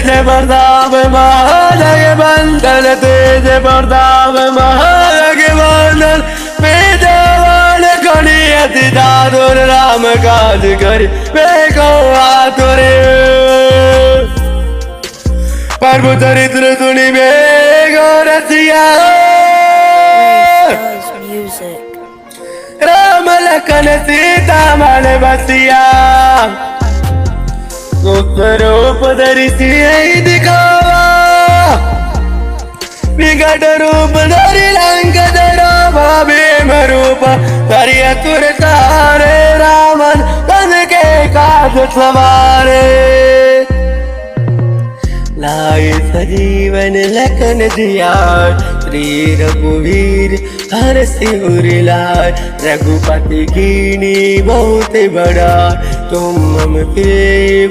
प्रताप महाराज बंदन तेज प्रताप महाराज बंदन बेजवान खड़ी अति दादुर राम काज करी बेको आतुरे प्रभु चरित्र सुनी बेगो रसिया राम लखन सीता मन बसिया रूप धरिसी दिखावा विकट रूप धरि लंक जरावा भीम रूप धरि असुर तारे रावण तन के काज सवारे लाए सजीवन लखन जियार श्री रघुवीर हर सिर लाय रघुपति कीनी बहुत बड़ा तुम मम के